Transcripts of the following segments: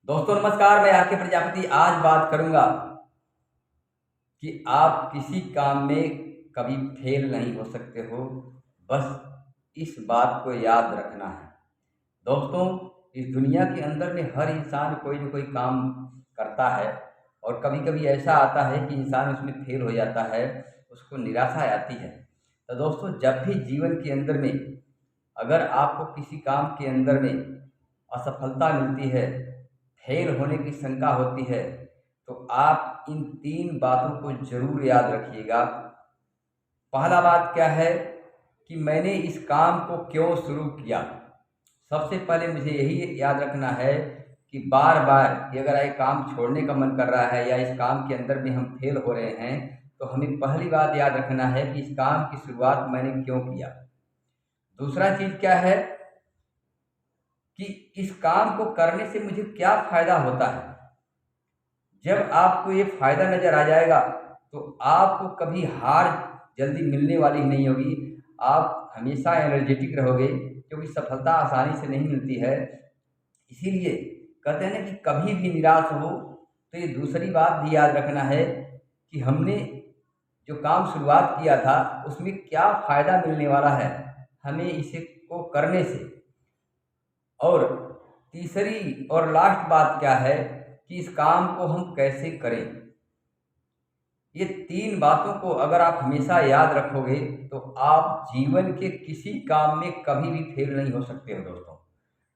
दोस्तों नमस्कार, मैं आर के प्रजापति आज बात करूंगा कि आप किसी काम में कभी फेल नहीं हो सकते हो। बस इस बात को याद रखना है। दोस्तों, इस दुनिया के अंदर में हर इंसान कोई न कोई काम करता है और कभी कभी ऐसा आता है कि इंसान उसमें फेल हो जाता है, उसको निराशा आती है। तो दोस्तों, जब भी जीवन के अंदर में अगर आपको किसी काम के अंदर में असफलता मिलती है, फेल होने की शंका होती है, तो आप इन 3 बातों को ज़रूर याद रखिएगा। पहला बात क्या है कि मैंने इस काम को क्यों शुरू किया। सबसे पहले मुझे यही याद रखना है कि बार-बार कि अगर ये काम छोड़ने का मन कर रहा है या इस काम के अंदर में हम फेल हो रहे हैं, तो हमें पहली बात याद रखना है कि इस काम की शुरुआत मैंने क्यों किया। दूसरा चीज़ क्या है कि इस काम को करने से मुझे क्या फ़ायदा होता है। जब आपको ये फ़ायदा नज़र आ जाएगा, तो आपको कभी हार जल्दी मिलने वाली नहीं होगी। आप हमेशा एनर्जेटिक रहोगे, क्योंकि सफलता आसानी से नहीं मिलती है। इसीलिए कहते हैं ना कि कभी भी निराश हो, तो ये दूसरी बात भी याद रखना है कि हमने जो काम शुरुआत किया था, उसमें क्या फ़ायदा मिलने वाला है हमें इसे को करने से। और तीसरी और लास्ट बात क्या है कि इस काम को हम कैसे करें। ये 3 बातों को अगर आप हमेशा याद रखोगे, तो आप जीवन के किसी काम में कभी भी फेल नहीं हो सकते हो। दोस्तों,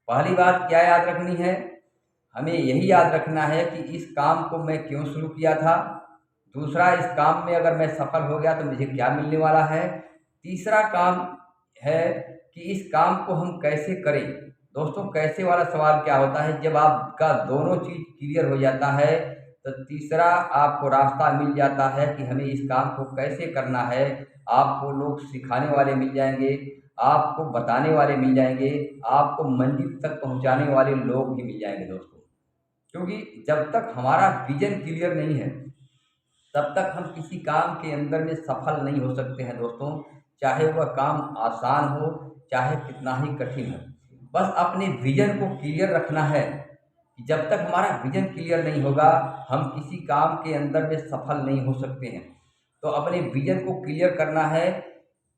पहली बात क्या याद रखनी है, हमें यही याद रखना है कि इस काम को मैं क्यों शुरू किया था। दूसरा, इस काम में अगर मैं सफल हो गया तो मुझे क्या मिलने वाला है। तीसरा काम है कि इस काम को हम कैसे करें। दोस्तों, कैसे वाला सवाल क्या होता है, जब आपका दोनों चीज़ क्लियर हो जाता है, तो तीसरा आपको रास्ता मिल जाता है कि हमें इस काम को कैसे करना है। आपको लोग सिखाने वाले मिल जाएँगे, आपको बताने वाले मिल जाएँगे, आपको मंजिल तक पहुँचाने वाले लोग भी मिल जाएँगे दोस्तों। क्योंकि जब तक हमारा विज़न क्लियर नहीं है, तब तक हम किसी काम के अंदर में सफल नहीं हो सकते हैं दोस्तों। चाहे वह काम आसान हो, चाहे कितना ही कठिन हो। बस अपने विज़न को क्लियर रखना है कि जब तक हमारा विज़न क्लियर नहीं होगा, हम किसी काम के अंदर में सफल नहीं हो सकते हैं। तो अपने विज़न को क्लियर करना है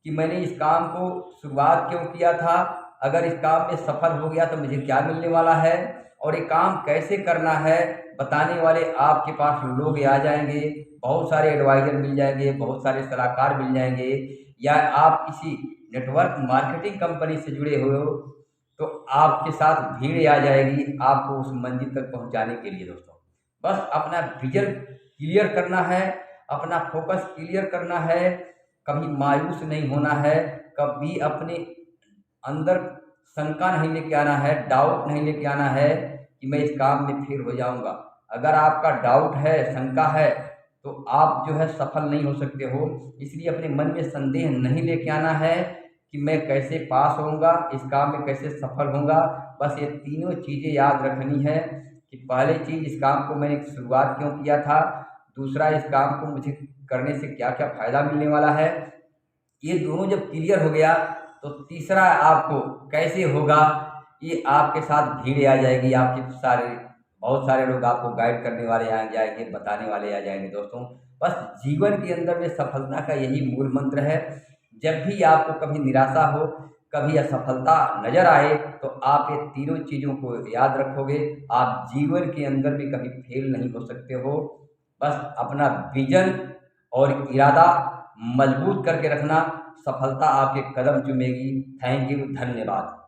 कि मैंने इस काम को शुरुआत क्यों किया था, अगर इस काम में सफल हो गया तो मुझे क्या मिलने वाला है, और ये काम कैसे करना है। बताने वाले आपके पास लोग आ जाएँगे, बहुत सारे एडवाइज़र मिल जाएँगे, बहुत सारे सलाहकार मिल जाएँगे, या आप किसी नेटवर्क मार्केटिंग कंपनी से जुड़े हुए हो, तो आपके साथ भीड़ आ जाएगी आपको उस मंजिल तक पहुँचाने के लिए दोस्तों। बस अपना विज़न क्लियर करना है, अपना फ़ोकस क्लियर करना है, कभी मायूस नहीं होना है, कभी अपने अंदर शंका नहीं लेके आना है, डाउट नहीं लेके आना है कि मैं इस काम में फेल हो जाऊँगा। अगर आपका डाउट है, शंका है, तो आप जो है सफल नहीं हो सकते हो। इसलिए अपने मन में संदेह नहीं लेके आना है कि मैं कैसे पास होऊँगा, इस काम में कैसे सफल होऊँगा। बस ये तीनों चीज़ें याद रखनी है कि पहली चीज़, इस काम को मैंने शुरुआत क्यों किया था। दूसरा, इस काम को मुझे करने से क्या-क्या फ़ायदा मिलने वाला है। ये दोनों जब क्लियर हो गया, तो तीसरा आपको कैसे होगा, ये आपके साथ भीड़ आ जाएगी। आपके सारे बहुत सारे लोग आपको गाइड करने वाले आ जाएँगे, बताने वाले आ जाएँगे दोस्तों। बस जीवन के अंदर में सफलता का यही मूल मंत्र है। जब भी आपको कभी निराशा हो, कभी असफलता नज़र आए, तो आप ये तीनों चीज़ों को याद रखोगे, आप जीवन के अंदर भी कभी फेल नहीं हो सकते हो। बस अपना विज़न और इरादा मजबूत करके रखना, सफलता आपके कदम चूमेगी। थैंक यू, धन्यवाद।